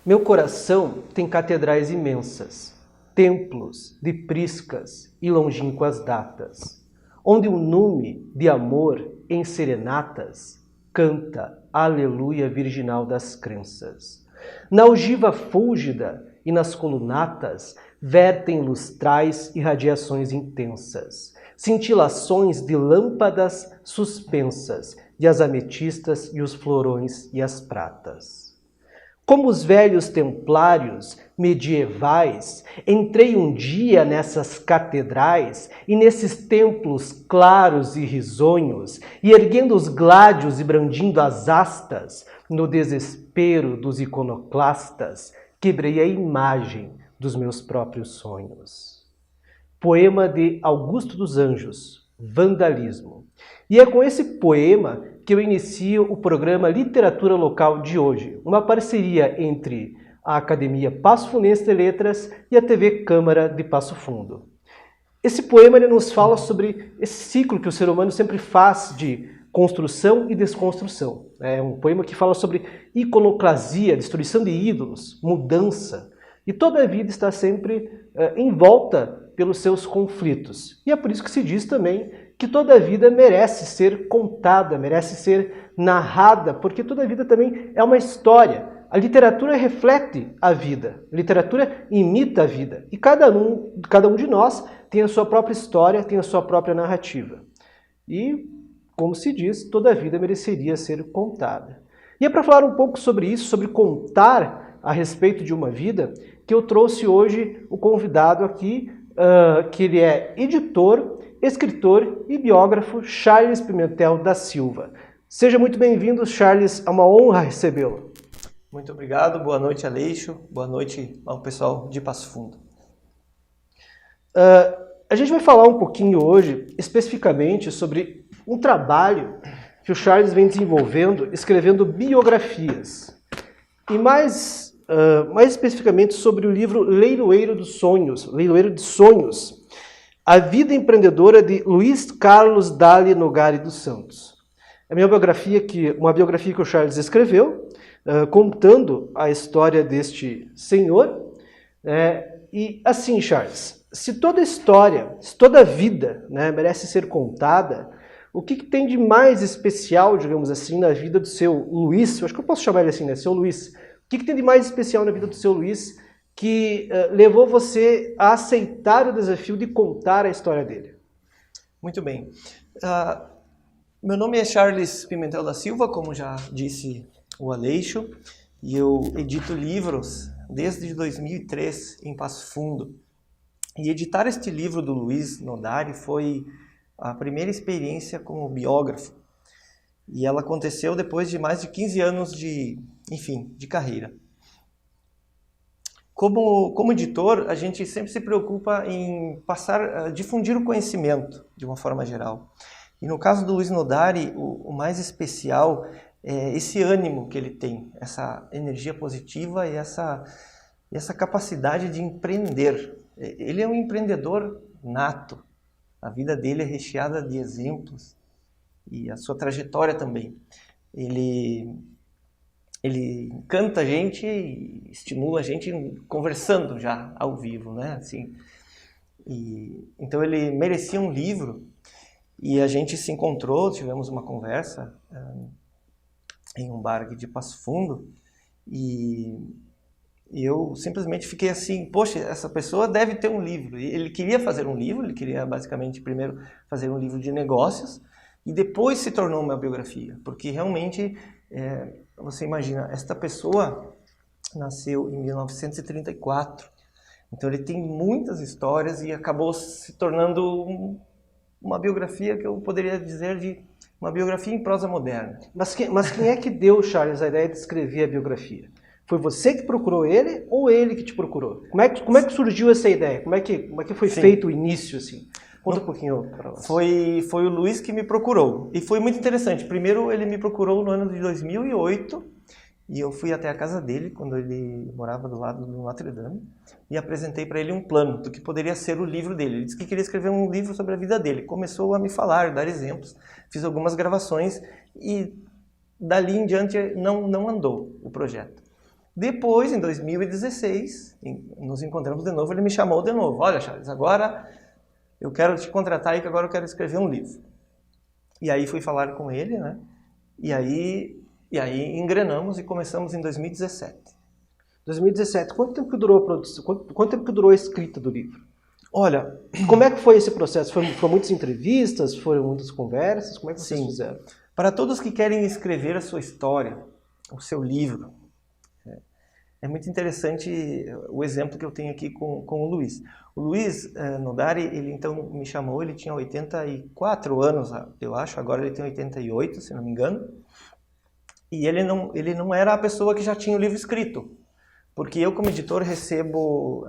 Meu coração tem catedrais imensas, templos de priscas e longínquas datas, onde o nume de amor em serenatas canta a aleluia virginal das crenças. Na ogiva fúlgida e nas colunatas vertem lustrais e radiações intensas, cintilações de lâmpadas suspensas, de as ametistas e os florões e as pratas. Como os velhos templários medievais, entrei um dia nessas catedrais e nesses templos claros e risonhos, e erguendo os gládios e brandindo as astas, no desespero dos iconoclastas, quebrei a imagem dos meus próprios sonhos. Poema de Augusto dos Anjos, Vandalismo. E é com esse poema que eu inicio o programa Literatura Local de hoje, uma parceria entre a Academia Passo Fundense de Letras e a TV Câmara de Passo Fundo. Esse poema ele nos fala sobre esse ciclo que o ser humano sempre faz de construção e desconstrução. É um poema que fala sobre iconoclasia, destruição de ídolos, mudança. E toda a vida está sempre envolta pelos seus conflitos. E é por isso que se diz também que toda a vida merece ser contada, merece ser narrada, porque toda a vida também é uma história. A literatura reflete a vida, a literatura imita a vida. E cada um de nós tem a sua própria história, tem a sua própria narrativa. E, como se diz, toda a vida mereceria ser contada. E é para falar um pouco sobre isso, sobre contar a respeito de uma vida, que eu trouxe hoje o convidado aqui, que ele é editor, escritor e biógrafo Charles Pimentel da Silva. Seja muito bem-vindo, Charles, é uma honra recebê-lo. Muito obrigado, boa noite, Aleixo, boa noite ao pessoal de Passo Fundo. A gente vai falar um pouquinho hoje, especificamente, sobre um trabalho que o Charles vem desenvolvendo, escrevendo biografias. E mais especificamente sobre o livro Leiloeiro de Sonhos, A Vida Empreendedora de Luiz Carlos Dali Nogari dos Santos. É uma biografia que o Charles escreveu, contando a história deste senhor. E assim, Charles, se toda história, se toda vida, né, merece ser contada, o que tem de mais especial, digamos assim, na vida do seu Luiz? Eu acho que eu posso chamar ele assim, né? Seu Luiz. O que tem de mais especial na vida do seu Luiz que levou você a aceitar o desafio de contar a história dele? Muito bem. Meu nome é Charles Pimentel da Silva, como já disse o Aleixo, e eu edito livros desde 2003 em Passo Fundo. E editar este livro do Luiz Nodari foi a primeira experiência como biógrafo. E ela aconteceu depois de mais de 15 anos de carreira. Como editor, a gente sempre se preocupa em difundir o conhecimento de uma forma geral. E no caso do Luiz Nodari, o mais especial é esse ânimo que ele tem, essa energia positiva e essa capacidade de empreender. Ele é um empreendedor nato. A vida dele é recheada de exemplos e a sua trajetória também. Ele encanta a gente e estimula a gente conversando já ao vivo, né? Assim, então ele merecia um livro e a gente se encontrou, tivemos uma conversa em um bar aqui de Passo Fundo e eu simplesmente fiquei assim, poxa, essa pessoa deve ter um livro. E ele queria fazer um livro, ele queria basicamente primeiro fazer um livro de negócios e depois se tornou uma biografia, porque realmente você imagina, esta pessoa nasceu em 1934, então ele tem muitas histórias e acabou se tornando uma biografia que eu poderia dizer de uma biografia em prosa moderna. Mas quem é que deu, Charles, a ideia de escrever a biografia? Foi você que procurou ele ou ele que te procurou? Como é que surgiu essa ideia? Como é que foi feito o início, assim? Conta um pouquinho para nós. Foi o Luiz que me procurou. E foi muito interessante. Primeiro ele me procurou no ano de 2008 E eu fui até a casa dele, quando ele morava do lado do Notre Dame, e apresentei para ele um plano do que poderia ser o livro dele. Ele disse que queria escrever um livro sobre a vida dele. Começou a me falar, dar exemplos, fiz algumas gravações e dali em diante não andou o projeto. Depois, em 2016, nos encontramos de novo, ele me chamou de novo. Olha, Charles, agora eu quero te contratar aí, que agora eu quero escrever um livro. E aí fui falar com ele, né? E aí engrenamos e começamos em 2017. 2017, quanto tempo que durou a produção? Quanto tempo que durou a escrita do livro? Olha, como é que foi esse processo? Foram muitas entrevistas? Foram muitas conversas? Como é que vocês fizeram? Para todos que querem escrever a sua história, o seu livro, é muito interessante o exemplo que eu tenho aqui com o Luiz. O Luiz Nodari, ele então me chamou, ele tinha 84 anos, eu acho, agora ele tem 88, se não me engano. E ele não era a pessoa que já tinha o livro escrito, porque eu como editor recebo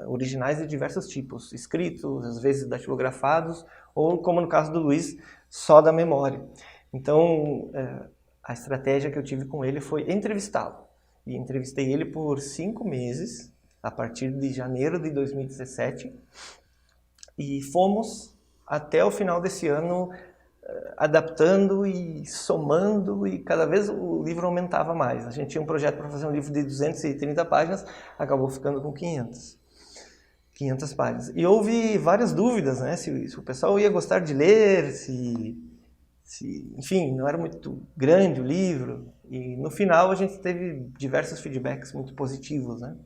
originais de diversos tipos, escritos, às vezes datilografados, ou como no caso do Luiz, só da memória. Então, a estratégia que eu tive com ele foi entrevistá-lo. E entrevistei ele por 5 meses, a partir de janeiro de 2017, e fomos até o final desse ano adaptando e somando, e cada vez o livro aumentava mais. A gente tinha um projeto para fazer um livro de 230 páginas, acabou ficando com 500 páginas. E houve várias dúvidas, né? Se o pessoal ia gostar de ler, enfim, não era muito grande o livro. E no final a gente teve diversos feedbacks muito positivos, né?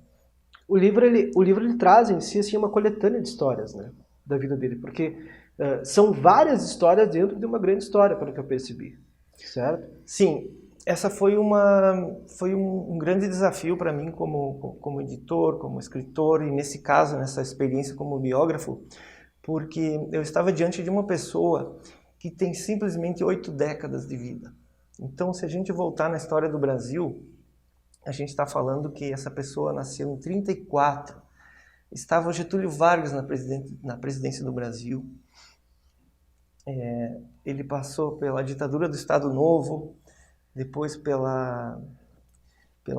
O livro ele traz em si assim, uma coletânea de histórias, né, da vida dele, porque são várias histórias dentro de uma grande história, pelo que eu percebi, certo? Sim, essa foi um grande desafio para mim como editor, como escritor, e nesse caso, nessa experiência como biógrafo, porque eu estava diante de uma pessoa que tem simplesmente 8 décadas de vida. Então, se a gente voltar na história do Brasil, a gente está falando que essa pessoa nasceu em 1934, estava o Getúlio Vargas na presidência do Brasil, ele passou pela ditadura do Estado Novo, depois pela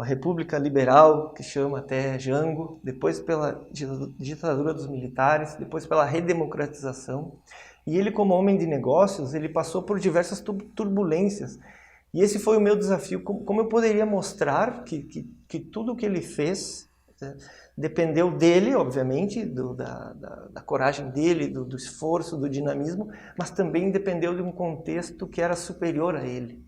República Liberal, que chama até Jango, depois pela ditadura dos militares, depois pela redemocratização. E ele, como homem de negócios, ele passou por diversas turbulências. E esse foi o meu desafio, como eu poderia mostrar que tudo o que ele fez dependeu dele, obviamente, da coragem dele, do esforço, do dinamismo, mas também dependeu de um contexto que era superior a ele.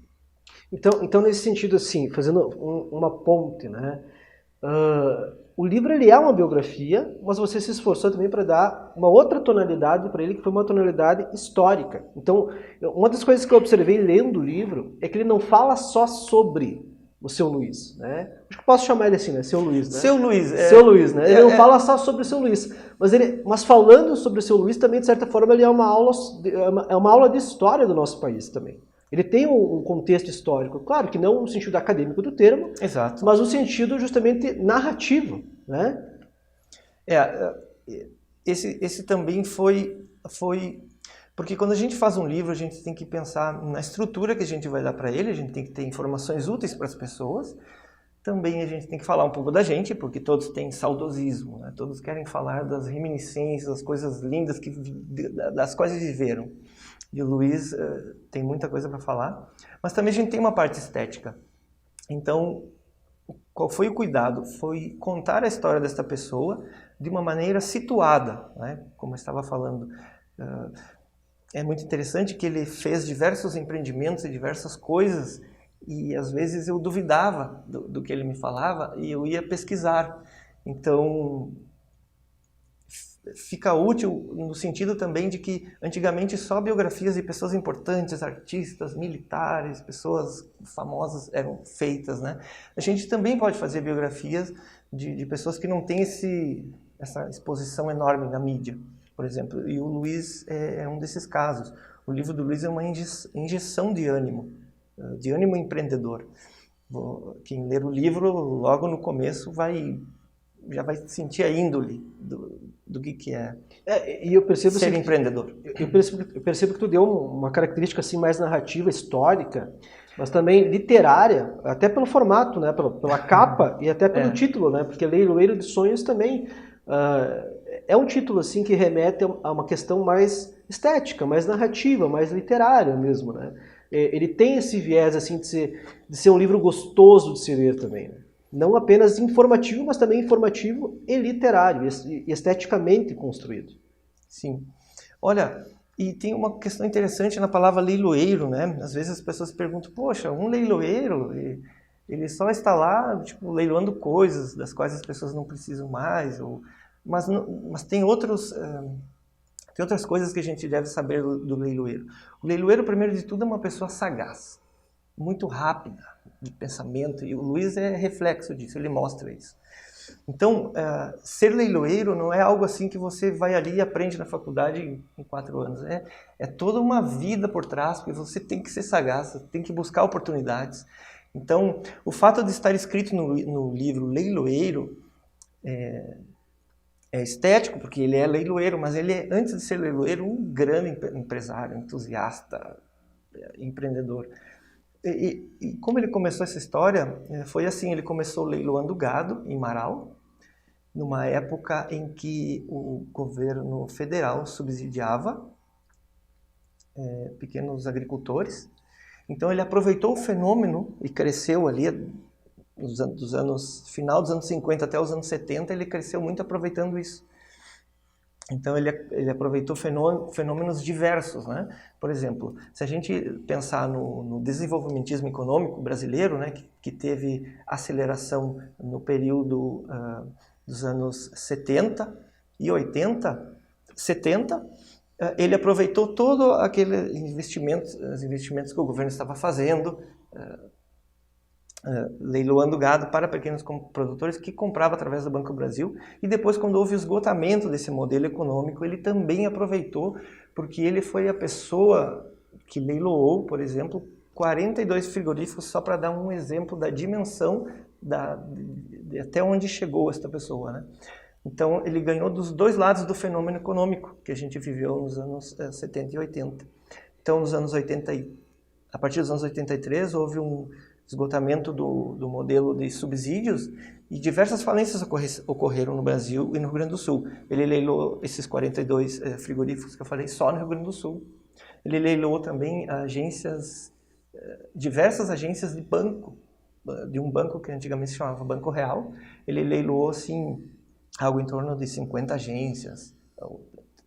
Então nesse sentido, assim, fazendo uma ponte, né? O livro ele é uma biografia, mas você se esforçou também para dar uma outra tonalidade para ele, que foi uma tonalidade histórica. Então, uma das coisas que eu observei lendo o livro é que ele não fala só sobre o Seu Luiz, né? Acho que posso chamar ele assim, né? Seu Luiz, né? Seu Luiz. Seu Luiz, né? Ele não fala só sobre o Seu Luiz, mas falando sobre o Seu Luiz também, de certa forma, ele é uma aula de história do nosso país também. Ele tem um contexto histórico, claro que não no sentido acadêmico do termo, exato, mas no sentido justamente narrativo, né? Esse também foi... Porque quando a gente faz um livro, a gente tem que pensar na estrutura que a gente vai dar para ele, a gente tem que ter informações úteis para as pessoas, também a gente tem que falar um pouco da gente, porque todos têm saudosismo, né? Todos querem falar das reminiscências, das coisas lindas das quais viveram. E o Luiz tem muita coisa para falar, mas também a gente tem uma parte estética. Então, qual foi o cuidado? Foi contar a história desta pessoa de uma maneira situada, né? Como eu estava falando. É muito interessante que ele fez diversos empreendimentos e diversas coisas, e às vezes eu duvidava do que ele me falava e eu ia pesquisar. Então, fica útil no sentido também de que antigamente só biografias de pessoas importantes, artistas, militares, pessoas famosas eram feitas, né? A gente também pode fazer biografias de pessoas que não têm essa exposição enorme na mídia, por exemplo. E o Luiz é um desses casos. O livro do Luiz é uma injeção de ânimo empreendedor. Quem ler o livro logo no começo já vai sentir a índole do que é, e eu percebo ser empreendedor. Eu percebo que tu deu uma característica assim mais narrativa, histórica, Mas também literária, até pelo formato, né? Pela capa e até pelo título, né? Porque Leiloeiro de Sonhos também é um título assim que remete a uma questão mais estética, mais narrativa, mais literária mesmo, né? Ele tem esse viés assim de ser um livro gostoso de se ler também, né? Não apenas informativo, mas também informativo e literário, e esteticamente construído. Sim. Olha, e tem uma questão interessante na palavra leiloeiro, né? Às vezes as pessoas perguntam, poxa, um leiloeiro, ele só está lá, tipo, leiloando coisas das quais as pessoas não precisam mais, mas tem outras coisas que a gente deve saber do leiloeiro. O leiloeiro, primeiro de tudo, é uma pessoa sagaz, muito rápida de pensamento, e o Luiz é reflexo disso, ele mostra isso. Então, ser leiloeiro não é algo assim que você vai ali e aprende na faculdade em 4 anos. É toda uma vida por trás, porque você tem que ser sagaz, você tem que buscar oportunidades. Então, o fato de estar escrito no livro Leiloeiro é estético, porque ele é leiloeiro, mas ele é, antes de ser leiloeiro, um grande empresário, entusiasta, empreendedor. E como ele começou essa história, foi assim, ele começou leiloando gado em Marau, numa época em que o governo federal subsidiava pequenos agricultores. Então ele aproveitou o fenômeno e cresceu ali, final dos anos 50 até os anos 70, ele cresceu muito aproveitando isso. Então ele aproveitou fenômenos diversos, né? Por exemplo, se a gente pensar no desenvolvimentismo econômico brasileiro, né, que teve aceleração no período dos anos 70 e 80, 70, ele aproveitou todo aquele os investimentos que o governo estava fazendo, leiloando gado para pequenos produtores que compravam através do Banco do Brasil, e depois, quando houve o esgotamento desse modelo econômico, ele também aproveitou, porque ele foi a pessoa que leiloou, por exemplo, 42 frigoríficos, só para dar um exemplo da dimensão de até onde chegou esta pessoa, né? Então ele ganhou dos dois lados do fenômeno econômico que a gente viveu nos anos 70 e 80. Então nos anos 80, a partir dos anos 83, houve um esgotamento do modelo de subsídios e diversas falências ocorreram no Brasil e no Rio Grande do Sul. Ele leilou esses 42 frigoríficos que eu falei só no Rio Grande do Sul. Ele leilou também diversas agências de banco, de um banco que antigamente se chamava Banco Real. Ele leilou assim, algo em torno de 50 agências,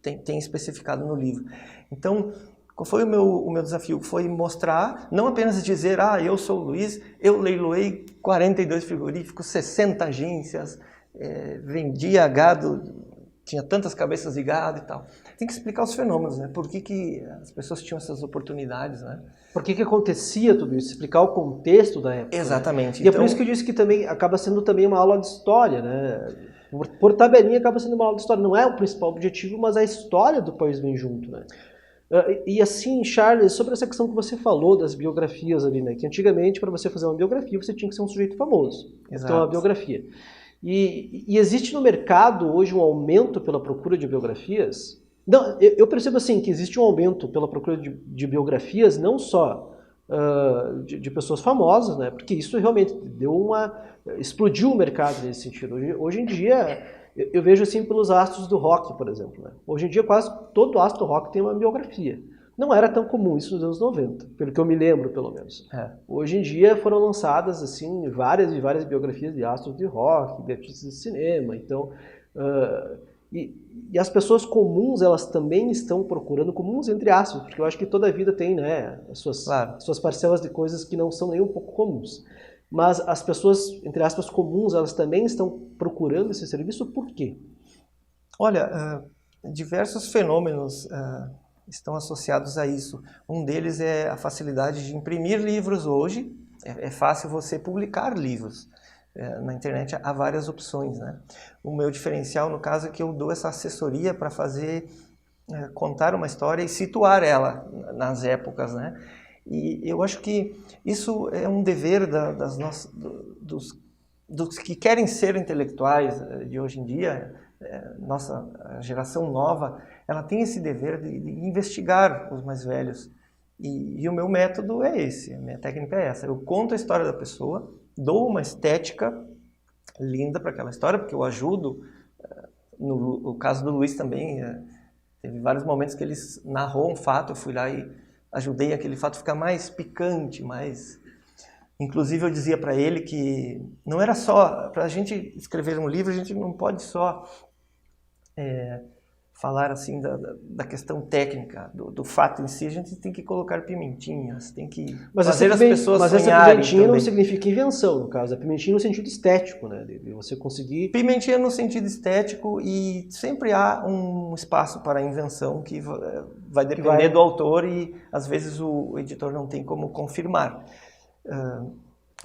tem especificado no livro. Então, qual foi o meu desafio? Foi mostrar, não apenas dizer, eu sou o Luiz, eu leiloei 42 frigoríficos, 60 agências, vendia gado, tinha tantas cabeças de gado e tal. Tem que explicar os fenômenos, né? Por que as pessoas tinham essas oportunidades, né? Por que acontecia tudo isso? Explicar o contexto da época. Exatamente. Né? E é por isso que eu disse que também acaba sendo também uma aula de história, né? Por tabelinha acaba sendo uma aula de história. Não é o principal objetivo, mas a história do país vem junto, né? E assim, Charles, sobre essa questão que você falou das biografias ali, né? Que antigamente, para você fazer uma biografia, você tinha que ser um sujeito famoso. Então, uma biografia. E existe no mercado hoje um aumento pela procura de biografias? Não, eu percebo assim que existe um aumento pela procura de biografias, não só de pessoas famosas, né? Porque isso realmente explodiu o mercado nesse sentido. Hoje em dia, eu vejo assim pelos astros do rock, por exemplo. Né? Hoje em dia, quase todo astro do rock tem uma biografia. Não era tão comum isso nos anos 90, pelo que eu me lembro, pelo menos. Hoje em dia foram lançadas assim várias e várias biografias de astros de rock, de artistas de cinema. Então, e as pessoas comuns, elas também estão procurando, comuns entre aspas, porque eu acho que toda vida tem, né, as suas parcelas de coisas que não são nem um pouco comuns. Mas as pessoas, entre aspas, comuns, elas também estão procurando esse serviço, por quê? Olha, diversos fenômenos estão associados a isso. Um deles é a facilidade de imprimir livros hoje. É fácil você publicar livros. Na internet há várias opções, né? O meu diferencial, no caso, é que eu dou essa assessoria para contar uma história e situar ela nas épocas, né? E eu acho que isso é um dever dos que querem ser intelectuais de hoje em dia. Nossa geração nova, ela tem esse dever de investigar os mais velhos E o meu método é esse, a minha técnica é essa. Eu conto a história da pessoa, dou uma estética linda para aquela história, porque eu ajudo. No caso do Luiz também, teve vários momentos que ele narrou um fato, eu fui lá e ajudei aquele fato a ficar mais picante, mais... Inclusive eu dizia para ele que não era só... Para a gente escrever um livro, a gente não pode só falar assim da questão técnica, do fato em si, a gente tem que colocar pimentinhas, tem que fazer as pessoas sonharem. Mas essa pimentinha também. Não significa invenção, no caso, é pimentinha no sentido estético, né? De você conseguir... Pimentinha no sentido estético, e sempre há um espaço para a invenção que vai depender do autor, e às vezes o editor não tem como confirmar.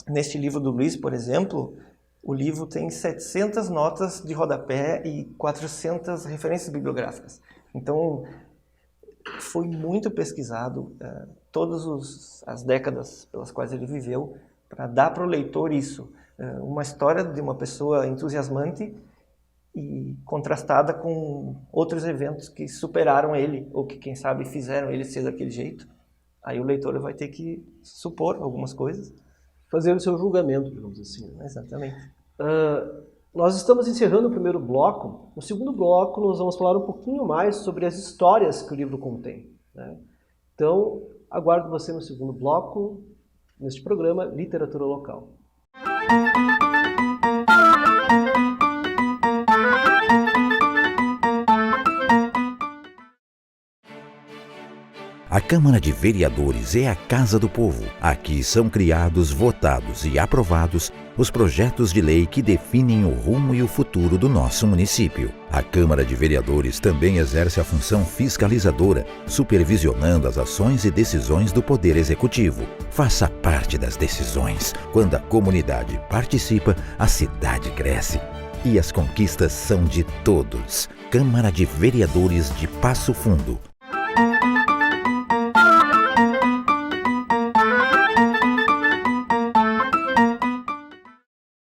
Neste livro do Luiz, por exemplo, o livro tem 700 notas de rodapé e 400 referências bibliográficas. Então, foi muito pesquisado todas as décadas pelas quais ele viveu para dar para o leitor isso. Uma história de uma pessoa entusiasmante e contrastada com outros eventos que superaram ele, ou que, quem sabe, fizeram ele ser daquele jeito. Aí o leitor vai ter que supor algumas coisas. Fazer o seu julgamento, digamos assim. Né? Exatamente. Nós estamos encerrando o primeiro bloco. No segundo bloco, nós vamos falar um pouquinho mais sobre as histórias que o livro contém. Né? Então, aguardo você no segundo bloco, neste programa Literatura Local. A Câmara de Vereadores é a Casa do Povo. Aqui são criados, votados e aprovados os projetos de lei que definem o rumo e o futuro do nosso município. A Câmara de Vereadores também exerce a função fiscalizadora, supervisionando as ações e decisões do Poder Executivo. Faça parte das decisões. Quando a comunidade participa, a cidade cresce. E as conquistas são de todos. Câmara de Vereadores de Passo Fundo.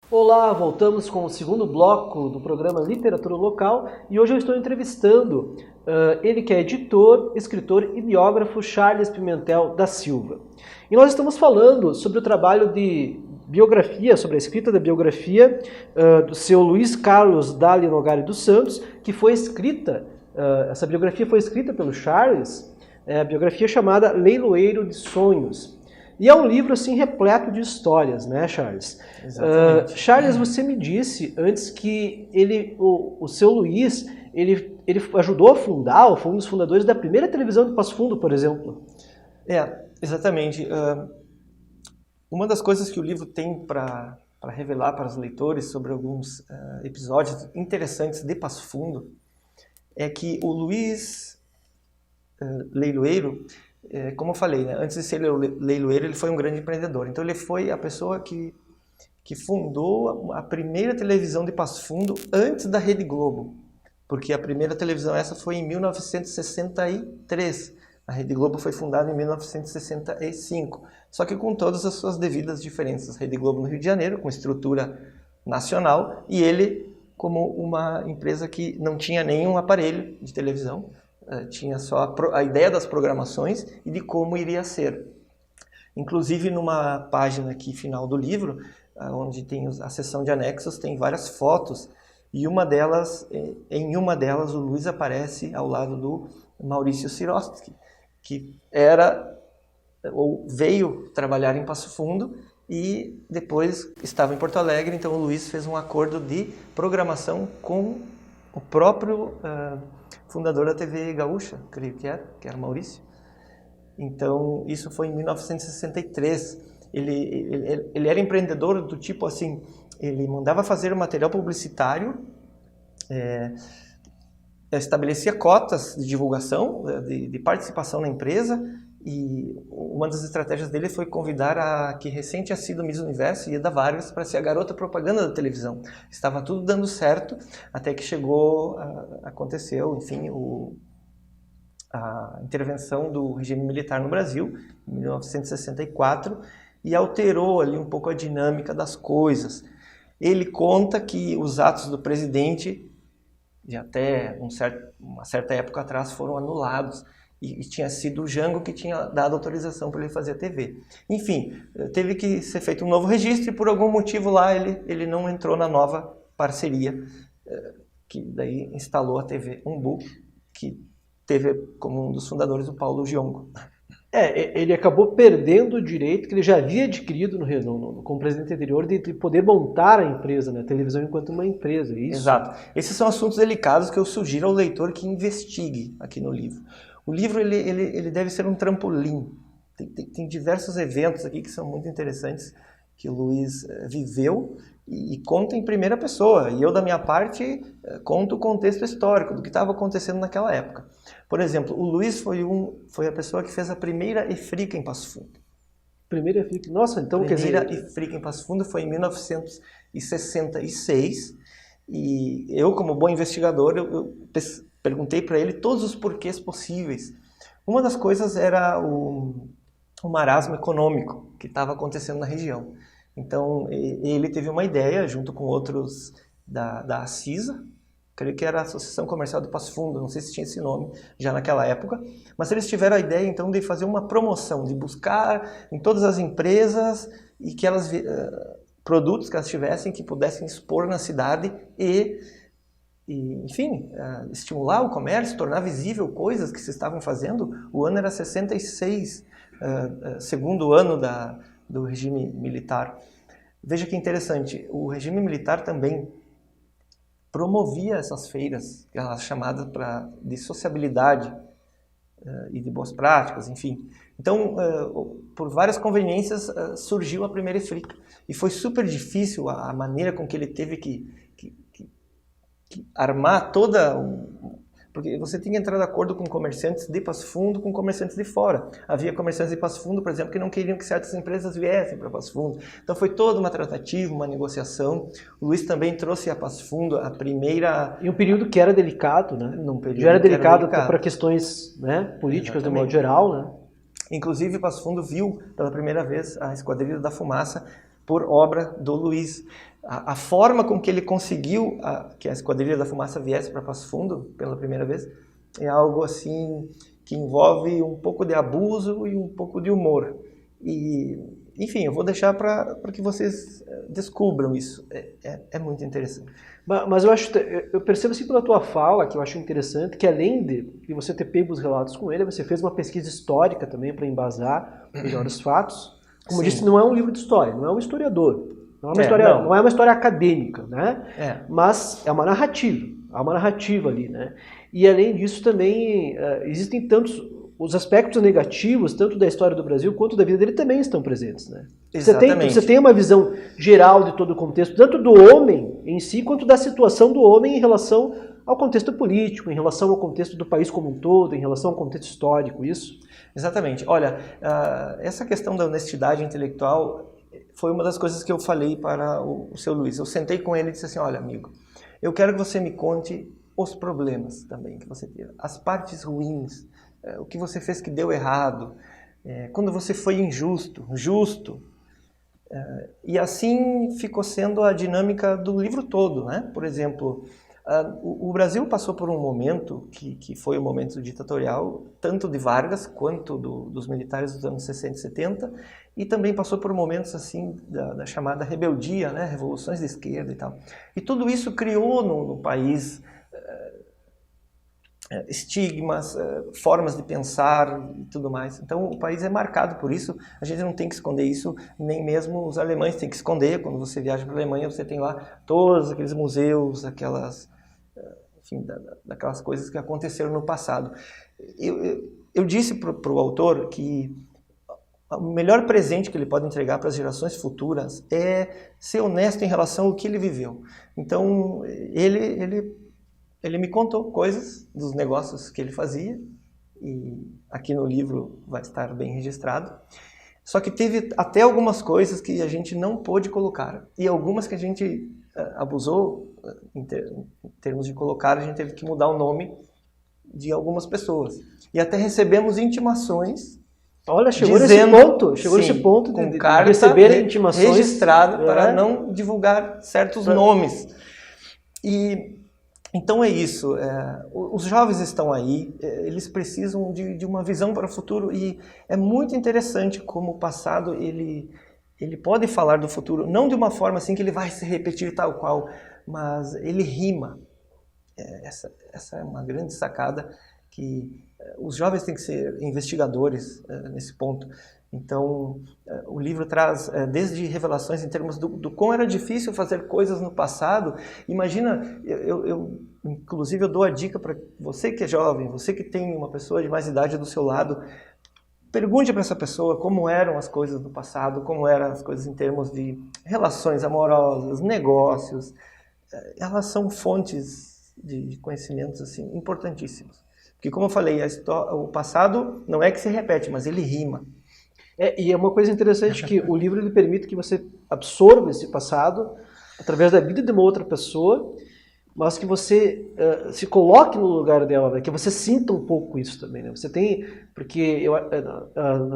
Olá, voltamos com o segundo bloco do programa Literatura Local e hoje eu estou entrevistando ele que é editor, escritor e biógrafo Charles Pimentel da Silva. E nós estamos falando sobre o trabalho de biografia, sobre a escrita da biografia do seu Luiz Carlos Dali Nogari dos Santos, que foi escrita, essa biografia foi escrita pelo Charles, a biografia chamada Leiloeiro de Sonhos. E é um livro assim repleto de histórias, né, Charles? Exatamente. Charles, você me disse antes que o seu Luiz, ele ajudou a fundar, foi um dos fundadores da primeira televisão de Passo Fundo, por exemplo. Exatamente. Uma das coisas que o livro tem para revelar para os leitores sobre alguns episódios interessantes de Passo Fundo é que o Luiz Leiloeiro, como eu falei, né, antes de ser leiloeiro, ele foi um grande empreendedor. Então ele foi a pessoa que fundou a primeira televisão de Passo Fundo antes da Rede Globo. Porque a primeira televisão essa foi em 1963. A Rede Globo foi fundada em 1965. Só que com todas as suas devidas diferenças. A Rede Globo no Rio de Janeiro, com estrutura nacional, e ele como uma empresa que não tinha nenhum aparelho de televisão, tinha só a ideia das programações e de como iria ser. Inclusive, numa página aqui final do livro, onde tem a seção de anexos, tem várias fotos, e em uma delas o Luiz aparece ao lado do Maurício Sirotsky, que veio trabalhar em Passo Fundo e depois estava em Porto Alegre. Então o Luiz fez um acordo de programação com o próprio fundador da TV Gaúcha, creio que era o Maurício. Então, isso foi em 1963. Ele era empreendedor do tipo assim, ele mandava fazer material publicitário, estabelecia cotas de divulgação, de participação na empresa, e uma das estratégias dele foi convidar a que recém tinha sido Miss Universo, Ieda Vargas, para ser a garota propaganda da televisão. Estava tudo dando certo, até que aconteceu, enfim, a intervenção do regime militar no Brasil, em 1964, e alterou ali um pouco a dinâmica das coisas. Ele conta que os atos do presidente, de até uma certa época atrás, foram anulados. E tinha sido o Jango que tinha dado autorização para ele fazer a TV. Enfim, teve que ser feito um novo registro e por algum motivo lá ele não entrou na nova parceria, que daí instalou a TV Umbu, que teve como um dos fundadores o Paulo Giongo. Ele acabou perdendo o direito que ele já havia adquirido como presidente anterior de poder montar a empresa, né? A televisão enquanto uma empresa, é isso? Exato. Esses são assuntos delicados que eu sugiro ao leitor que investigue aqui no livro. O livro ele deve ser um trampolim. Tem diversos eventos aqui que são muito interessantes que o Luiz viveu e conta em primeira pessoa. E eu, da minha parte, conto o contexto histórico do que estava acontecendo naquela época. Por exemplo, o Luiz foi a pessoa que fez a primeira EFRICA em Passo Fundo. Primeira EFRICA? Nossa, então quer dizer... A primeira EFRICA em Passo Fundo foi em 1966. E eu, como bom investigador, eu perguntei para ele todos os porquês possíveis. Uma das coisas era o marasmo econômico que estava acontecendo na região. Então, ele teve uma ideia, junto com outros da ACISA, creio que era a Associação Comercial de Passo Fundo, não sei se tinha esse nome já naquela época, mas eles tiveram a ideia, então, de fazer uma promoção, de buscar em todas as empresas e que elas... produtos que elas tivessem que pudessem expor na cidade e enfim, estimular o comércio, tornar visível coisas que se estavam fazendo. O ano era 66, segundo ano do regime militar. Veja que interessante, o regime militar também promovia essas feiras, chamadas de sociabilidade e de boas práticas, enfim. Então, por várias conveniências, surgiu a primeira EFRICA. E foi super difícil a maneira com que ele teve que armar porque você tinha que entrar de acordo com comerciantes de Passo Fundo, com comerciantes de fora. Havia comerciantes de Passo Fundo, por exemplo, que não queriam que certas empresas viessem para Passo Fundo. Então foi toda uma tratativa, uma negociação. O Luiz também trouxe a Passo Fundo a primeira... Em um período que era delicado, né? Já era delicado para questões, né, políticas, de modo geral, né? Inclusive, Passo Fundo viu pela primeira vez a Esquadrilha da Fumaça por obra do Luiz. A forma com que ele conseguiu que a Esquadrilha da Fumaça viesse para Passo Fundo pela primeira vez é algo assim que envolve um pouco de abuso e um pouco de humor. E, enfim, eu vou deixar para que vocês descubram isso. É muito interessante. Mas eu percebo assim pela tua fala, que eu acho interessante, que além de você ter pego os relatos com ele, você fez uma pesquisa histórica também para embasar melhor os fatos. Como eu disse, não é um livro de história, não é um historiador. Não é uma história acadêmica, né? Mas é uma narrativa. Há uma narrativa ali, né? E além disso também existem tantos... Os aspectos negativos, tanto da história do Brasil quanto da vida dele, também estão presentes, né? Exatamente. Você tem uma visão geral de todo o contexto, tanto do homem em si, quanto da situação do homem em relação ao contexto político, em relação ao contexto do país como um todo, em relação ao contexto histórico, isso? Exatamente. Olha, essa questão da honestidade intelectual foi uma das coisas que eu falei para o seu Luiz. Eu sentei com ele e disse assim, olha, amigo, eu quero que você me conte os problemas também que você teve, as partes ruins, o que você fez que deu errado, quando você foi injusto, justo. E assim ficou sendo a dinâmica do livro todo, né? Por exemplo, o Brasil passou por um momento que foi o momento ditatorial, tanto de Vargas quanto dos militares dos anos 60 e 70, e também passou por momentos assim da chamada rebeldia, né? Revoluções de esquerda e tal. E tudo isso criou no país estigmas, formas de pensar e tudo mais. Então o país é marcado por isso, a gente não tem que esconder isso, nem mesmo os alemães têm que esconder. Quando você viaja para a Alemanha, você tem lá todos aqueles museus, enfim, daquelas coisas que aconteceram no passado. Eu disse para o autor que o melhor presente que ele pode entregar para as gerações futuras é ser honesto em relação ao que ele viveu. Então ele me contou coisas dos negócios que ele fazia, e aqui no livro vai estar bem registrado. Só que teve até algumas coisas que a gente não pôde colocar, e algumas que a gente abusou, em termos de colocar, a gente teve que mudar o nome de algumas pessoas. E até recebemos intimações. Olha, chegou nesse ponto com de carta receber intimações registrada para não divulgar certos nomes. E Então é isso, os jovens estão aí, eles precisam de uma visão para o futuro e é muito interessante como o passado ele pode falar do futuro, não de uma forma assim que ele vai se repetir tal qual, mas ele rima. Essa é uma grande sacada que os jovens têm que ser investigadores nesse ponto. Então, o livro traz desde revelações em termos do quão era difícil fazer coisas no passado. Imagina, inclusive eu dou a dica para você que é jovem, você que tem uma pessoa de mais idade do seu lado, pergunte para essa pessoa como eram as coisas no passado, como eram as coisas em termos de relações amorosas, negócios. Elas são fontes de conhecimentos assim, importantíssimos. Porque, como eu falei, o passado não é que se repete, mas ele rima. E é uma coisa interessante que o livro ele permite que você absorva esse passado através da vida de uma outra pessoa, mas que você se coloque no lugar dela, né? Que você sinta um pouco isso também, né? Você tem, porque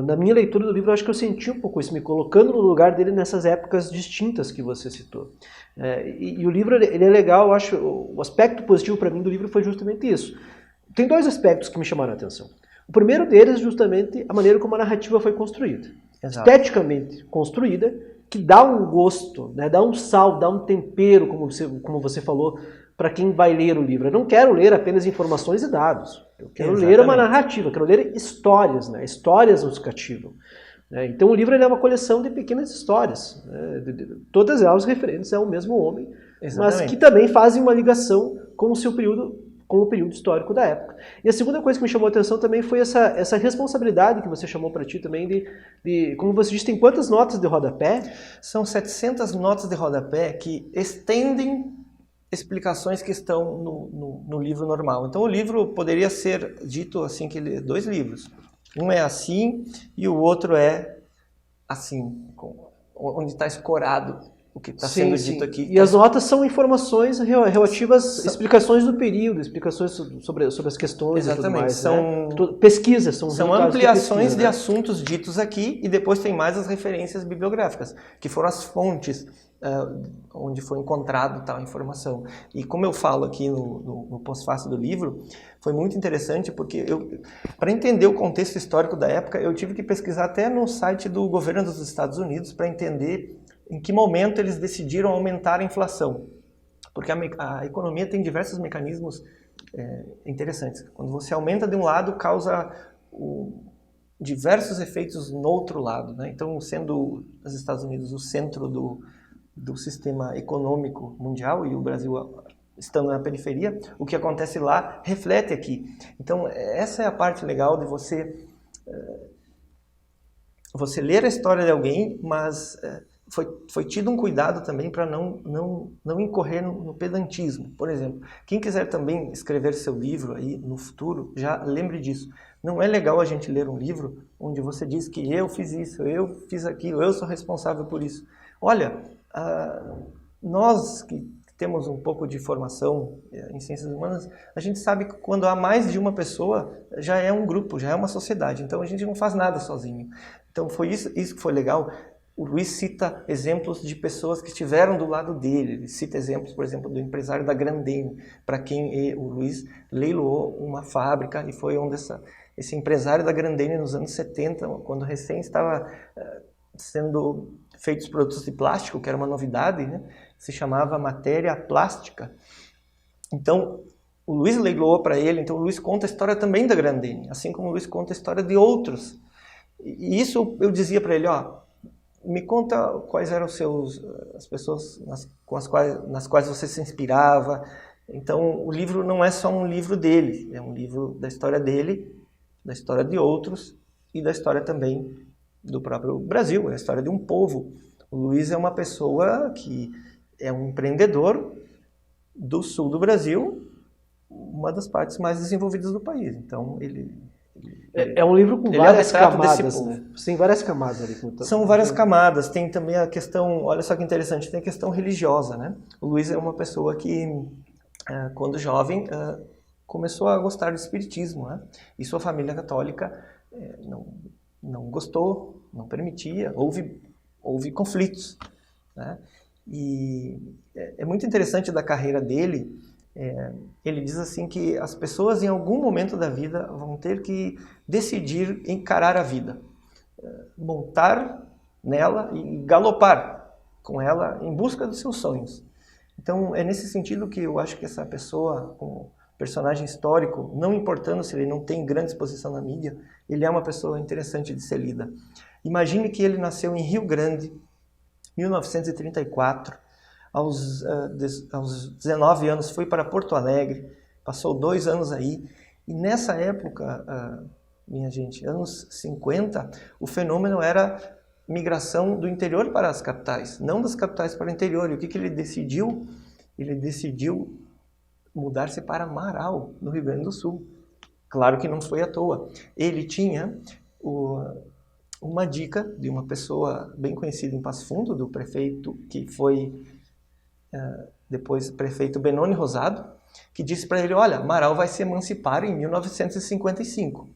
na minha leitura do livro eu acho que eu senti um pouco isso, me colocando no lugar dele nessas épocas distintas que você citou. E o livro ele é legal, eu acho, o aspecto positivo para mim do livro foi justamente isso. Tem dois aspectos que me chamaram a atenção. O primeiro deles é justamente a maneira como a narrativa foi construída. Exato. Esteticamente construída, que dá um gosto, né? Dá um sal, dá um tempero, como você falou, para quem vai ler o livro. Eu não quero ler apenas informações e dados. Eu quero ler uma narrativa, eu quero ler histórias, né? Histórias nos cativam. Então o livro é uma coleção de pequenas histórias, né? Todas elas referentes ao mesmo homem, mas que também fazem uma ligação com o seu período, com o período histórico da época. E a segunda coisa que me chamou a atenção também foi essa responsabilidade que você chamou para ti também de, como você disse, tem quantas notas de rodapé? São 700 notas de rodapé que estendem explicações que estão no livro normal. Então o livro poderia ser dito assim, que ele é 2 livros. Um é assim e o outro é assim, onde está escorado o que está sendo dito aqui. E as notas são informações relativas, explicações do período, explicações sobre as questões. Exatamente. E tudo mais, são pesquisas, são ampliações de assuntos ditos aqui e depois tem mais as referências bibliográficas, que foram as fontes onde foi encontrado tal informação. E como eu falo aqui no pós-fácil do livro, foi muito interessante porque para entender o contexto histórico da época, eu tive que pesquisar até no site do governo dos Estados Unidos para entender em que momento eles decidiram aumentar a inflação. Porque a economia tem diversos mecanismos interessantes. Quando você aumenta de um lado, causa diversos efeitos no outro lado, né? Então, sendo os Estados Unidos o centro do sistema econômico mundial e o Brasil estando na periferia, o que acontece lá reflete aqui. Então, essa é a parte legal de você ler a história de alguém, mas foi tido um cuidado também para não incorrer no pedantismo. Por exemplo, quem quiser também escrever seu livro aí no futuro, já lembre disso. Não é legal a gente ler um livro onde você diz que eu fiz isso, eu fiz aquilo, eu sou responsável por isso. Olha, nós que temos um pouco de formação em ciências humanas, a gente sabe que quando há mais de uma pessoa, já é um grupo, já é uma sociedade. Então a gente não faz nada sozinho. Então foi isso que foi legal. O Luiz cita exemplos de pessoas que estiveram do lado dele. Ele cita exemplos, por exemplo, do empresário da Grandene, para quem o Luiz leiloou uma fábrica e foi onde esse empresário da Grandene nos anos 70, quando recém estava sendo feitos produtos de plástico, que era uma novidade, né? Se chamava matéria plástica. Então, o Luiz leiloou para ele, então o Luiz conta a história também da Grandene, assim como o Luiz conta a história de outros. E isso eu dizia para ele, me conta quais eram as pessoas nas quais você se inspirava. Então, o livro não é só um livro dele, é um livro da história dele, da história de outros e da história também do próprio Brasil, é a história de um povo. O Luiz é uma pessoa que é um empreendedor do sul do Brasil, uma das partes mais desenvolvidas do país. Então, é um livro com várias camadas, né? Tem várias camadas ali. São várias camadas. Tem também a questão, olha só que interessante, tem a questão religiosa, né? O Luiz é uma pessoa que, quando jovem, começou a gostar do espiritismo, né? E sua família católica não gostou, não permitia, houve conflitos, né? E é muito interessante da carreira dele, Ele diz assim que as pessoas em algum momento da vida vão ter que decidir encarar a vida, montar nela e galopar com ela em busca dos seus sonhos. Então é nesse sentido que eu acho que essa pessoa, um personagem histórico, não importando se ele não tem grande exposição na mídia, ele é uma pessoa interessante de ser lida. Imagine que ele nasceu em Rio Grande, 1934, aos 19 anos foi para Porto Alegre, passou 2 anos aí, e nessa época, minha gente, anos 50, o fenômeno era migração do interior para as capitais, não das capitais para o interior. E o que ele decidiu? Ele decidiu mudar-se para Marau, no Rio Grande do Sul. Claro que não foi à toa. Ele tinha uma dica de uma pessoa bem conhecida em Passo Fundo, do prefeito que foi depois prefeito Benoni Rosado, que disse para ele: olha, Marau vai se emancipar em 1955.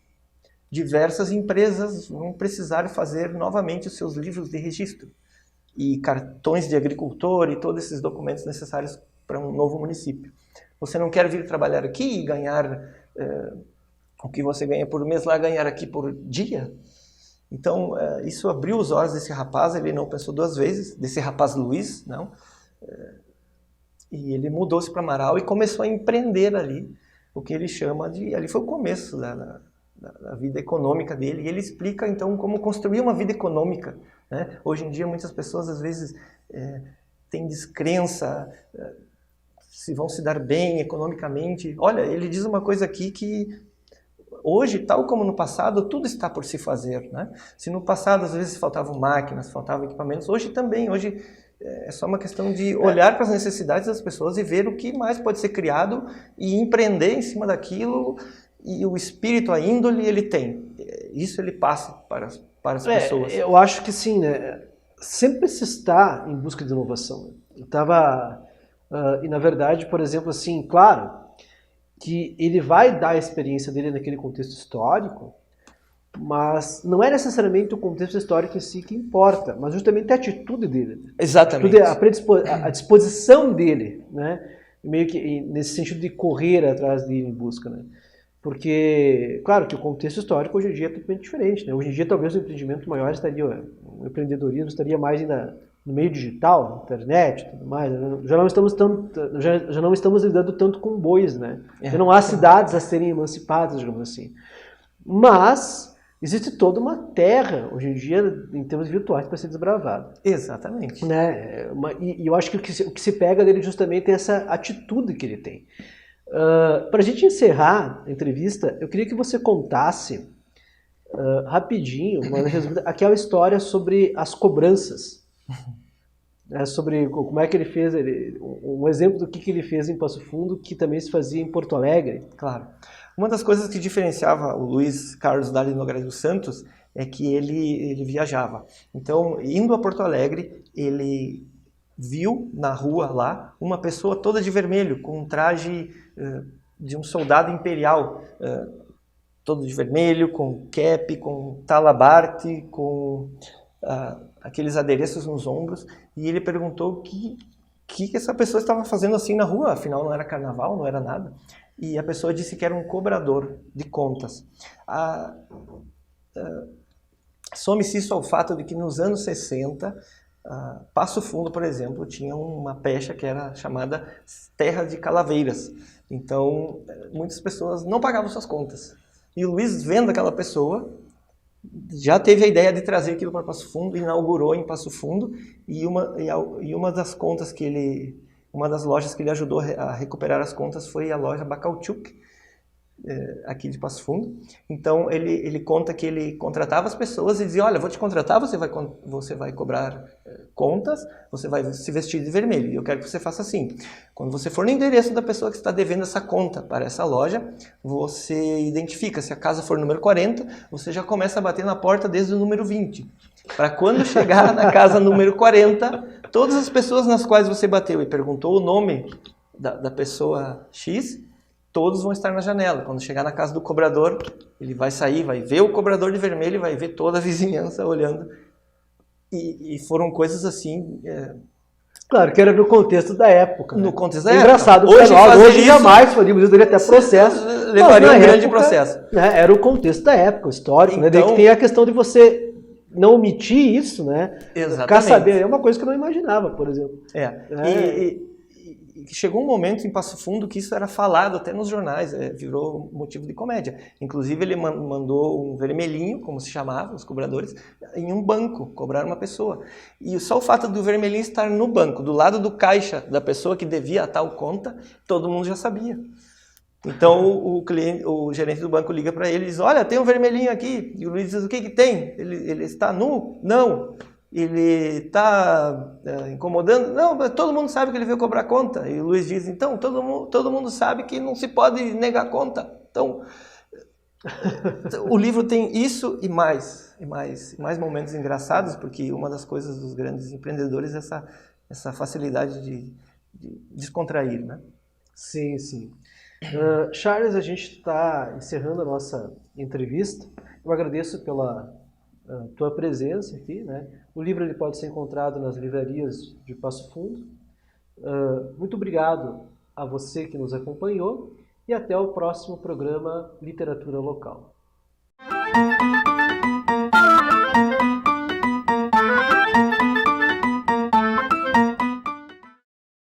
Diversas empresas vão precisar fazer novamente os seus livros de registro e cartões de agricultor e todos esses documentos necessários para um novo município. Você não quer vir trabalhar aqui e ganhar o que você ganha por mês lá, ganhar aqui por dia? Então, isso abriu os olhos desse rapaz, ele não pensou 2 vezes, desse rapaz Luiz, não. E ele mudou-se para Marau e começou a empreender ali, o que ele chama de... Ali foi o começo da vida econômica dele, e ele explica então como construir uma vida econômica, né? Hoje em dia muitas pessoas às vezes têm descrença, se vão se dar bem economicamente. Olha, ele diz uma coisa aqui que hoje, tal como no passado, tudo está por se fazer, né? Se no passado às vezes faltavam máquinas, faltavam equipamentos, hoje também, hoje é só uma questão de olhar para as necessidades das pessoas e ver o que mais pode ser criado e empreender em cima daquilo. E o espírito, a índole, ele tem. Isso ele passa para as pessoas. Eu acho que sim, né? Sempre se está em busca de inovação. Eu estava... e na verdade, por exemplo, assim, claro que ele vai dar a experiência dele naquele contexto histórico, mas não é necessariamente o contexto histórico em si que importa, mas justamente a atitude dele. Exatamente. A disposição dele, né? Meio que nesse sentido de correr atrás de ir em busca, né? Porque, claro que o contexto histórico hoje em dia é totalmente diferente, né? Hoje em dia talvez o empreendimento maior estaria, o empreendedorismo estaria mais ainda no meio digital, na internet e tudo mais. Né? Já não estamos lidando tanto com bois, né? Já não há cidades a serem emancipadas, digamos assim. Mas existe toda uma terra, hoje em dia, em termos virtuais, para ser desbravada. Exatamente. Né? E eu acho que o que se pega dele justamente é essa atitude que ele tem. Para a gente encerrar a entrevista, eu queria que você contasse rapidinho aquela história sobre as cobranças. Sobre como é que ele fez, um exemplo do que ele fez em Passo Fundo, que também se fazia em Porto Alegre. Claro. Uma das coisas que diferenciava o Luiz Carlos Dali Nogueira dos Santos é que ele viajava. Então, indo a Porto Alegre, ele viu na rua lá uma pessoa toda de vermelho, com um traje de um soldado imperial, todo de vermelho, com cap, com talabarte, com aqueles adereços nos ombros, e ele perguntou o que essa pessoa estava fazendo assim na rua, afinal não era carnaval, não era nada. E a pessoa disse que era um cobrador de contas. Some-se isso ao fato de que nos anos 60, Passo Fundo, por exemplo, tinha uma pecha que era chamada Terra de Calaveiras. Então, muitas pessoas não pagavam suas contas. E o Luiz, vendo aquela pessoa, já teve a ideia de trazer aquilo para Passo Fundo, inaugurou em Passo Fundo, e uma das contas uma das lojas que ele ajudou a recuperar as contas foi a loja Bacalchuk, aqui de Passo Fundo. Então ele conta que ele contratava as pessoas e dizia: olha, vou te contratar, você vai cobrar contas, você vai se vestir de vermelho, e eu quero que você faça assim: quando você for no endereço da pessoa que está devendo essa conta para essa loja, você identifica, se a casa for número 40, você já começa a bater na porta desde o número 20, para quando chegar na casa número 40, todas as pessoas nas quais você bateu e perguntou o nome da pessoa X, todos vão estar na janela. Quando chegar na casa do cobrador, ele vai sair, vai ver o cobrador de vermelho e vai ver toda a vizinhança olhando. E foram coisas assim Claro que era no contexto da época. No né? contexto da época. Engraçado, Hoje fazer hoje isso, jamais faríamos isso, daria até processo. levaria Mas, um na grande época, processo. Né, era o contexto da época, o histórico. Né? Daí Então- que tem a questão de você não omitir isso, né? Exatamente. Ficar saber, é uma coisa que eu não imaginava, por exemplo. E chegou um momento em Passo Fundo que isso era falado até nos jornais, virou motivo de comédia. Inclusive ele mandou um vermelhinho, como se chamava, os cobradores, em um banco, cobrar uma pessoa. E só o fato do vermelhinho estar no banco, do lado do caixa da pessoa que devia a tal conta, todo mundo já sabia. Então o gerente do banco liga para ele e diz, olha, tem um vermelhinho aqui. E o Luiz diz, o que tem? Ele está nu? Não. Ele está incomodando? Não, mas todo mundo sabe que ele veio cobrar conta. E o Luiz diz, então, todo mundo sabe que não se pode negar conta. Então, o livro tem isso e mais momentos engraçados, porque uma das coisas dos grandes empreendedores é essa facilidade de descontrair, né? Sim, sim. Charles, a gente está encerrando a nossa entrevista. Eu agradeço pela tua presença aqui, né? O livro ele pode ser encontrado nas livrarias de Passo Fundo. Muito obrigado a você que nos acompanhou e até o próximo programa Literatura Local.